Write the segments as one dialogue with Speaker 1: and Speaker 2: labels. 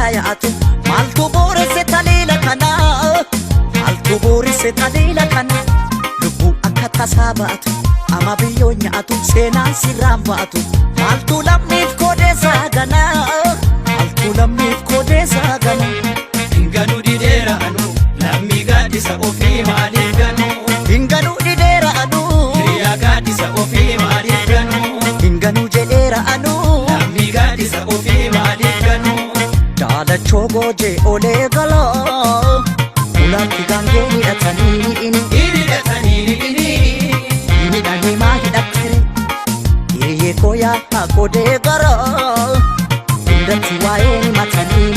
Speaker 1: malkaaya'atu maaltu booresse taleela kana maaltu booresse taleela kana lubbuu akka tasaa ba'atu ama biyyoo nyaatu seenaan sirraan ba'atu maaltu lammiif koodeessaa gana maaltu lammiif koodeessaa gana
Speaker 2: Hinganu dideera anu lammi gaaddisa ofii maaliif ganu
Speaker 1: hinganu dideera anu
Speaker 2: hiriyaa gaaddisa ofii maaliif ganu
Speaker 1: hinganu jedheera anu
Speaker 2: lammi gaaddisa ofii maaliif ganu
Speaker 1: daalachoo goojee olee galaa ulaatti gaangee hidhatanii hidhanii maa hidhattere hiriyyee kooyaa haa godee garaa hundatti waa'ee ni matanii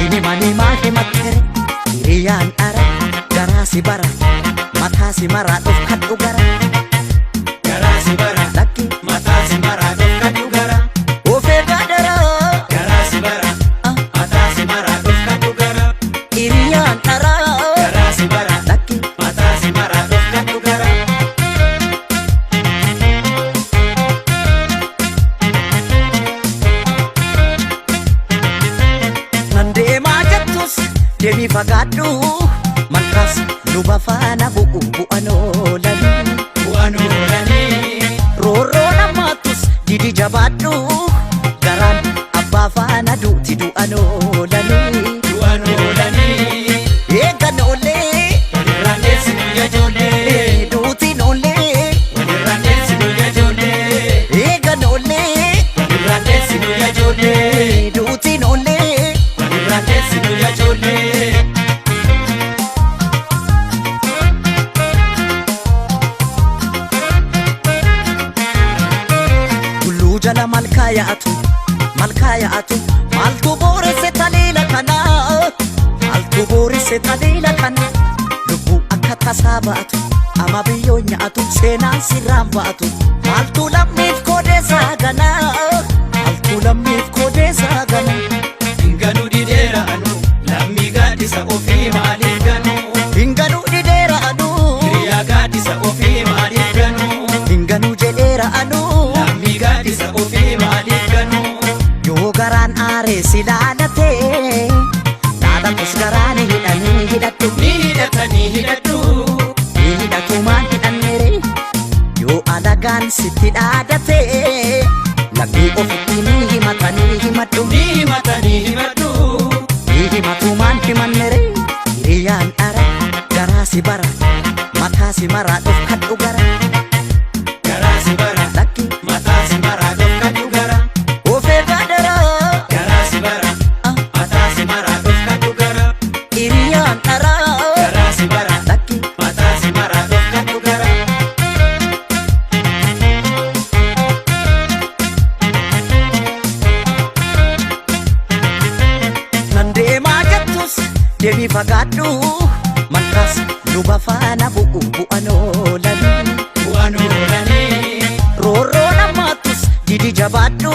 Speaker 1: ini mani maa himattere hiriyyaan dhara garaa si bara mataa si maraa dhufkadhu gara
Speaker 2: garaa si bara
Speaker 1: lakki
Speaker 2: mataa si maraa dhufkadhu gara
Speaker 1: ofee gaadara
Speaker 2: garaa si bara mataa si maraa dhufkadhu gara
Speaker 1: hiriyyaan dhara
Speaker 2: garaa si bara
Speaker 1: lakki
Speaker 2: mataa si maraa dhufkadhu gara
Speaker 1: nan deemaa jettus deemii fagaadhu malkaas luba faana bu'an oolanii
Speaker 2: bu'an oolanii
Speaker 1: roorroo namaattus didi jabaadhu garaan abbaa faana duuti du'an oolanii
Speaker 2: bu'an oolanii
Speaker 1: eegan oolee
Speaker 2: walirraan deessinu ijoollee
Speaker 1: duutiin oolee
Speaker 2: walirraan deessinu ijoollee
Speaker 1: eegan oolee
Speaker 2: walirraan deessinu ijoollee
Speaker 1: duutiin oolee
Speaker 2: walirraan deessinu ijoollee
Speaker 1: Gulluu jala malkaaya'atu maaltu booresse taleela kana maaltu booresse taleela kana lubbuu akka tasaa ba'atu ama biyyoo nyaatu seenaan sirraan ba'atu maaltu lammiif koodeessaa gana maaltu lammiif koodeessaa gana
Speaker 2: Hinganu dideera anu lammi gaaddisa ofii maaliif ganu
Speaker 1: hinganu dideera anu
Speaker 2: hiriyaa gaaddisa ofii maaliif ganu
Speaker 1: hinganu jedheera anu
Speaker 2: lammi gaaddisa ofii maaliif ganu
Speaker 1: yoo garaan aaree si laalatee laalatus garaan hidhanii hidhattu
Speaker 2: ni hidhatanii hidhadhu
Speaker 1: ni hidhatumaan hidhannere yoo alagaan sitti dhaadatee lammii ofitti ni himatanii himadhu
Speaker 2: ni himatanii himadhu
Speaker 1: ni himatumaan himannere hiriyyaan dhara garaa si bara mataa si maraa dhufkadhu gara
Speaker 2: garaa si bara
Speaker 1: lakki
Speaker 2: mataa si maraa dhufkadhu gara
Speaker 1: ofee gaadara
Speaker 2: garaa si bara mataa si maraa dhufkadhu gara
Speaker 1: hiriyyaan dhara
Speaker 2: garaa si bara
Speaker 1: lakki
Speaker 2: mataa si maraa dhufkadhu gara
Speaker 1: nan deemaa jettus deemii fagaadhu malkaas luba faana bu'an oolanii
Speaker 2: bu'an oolanii
Speaker 1: roorroo namaattus didi jabaadhu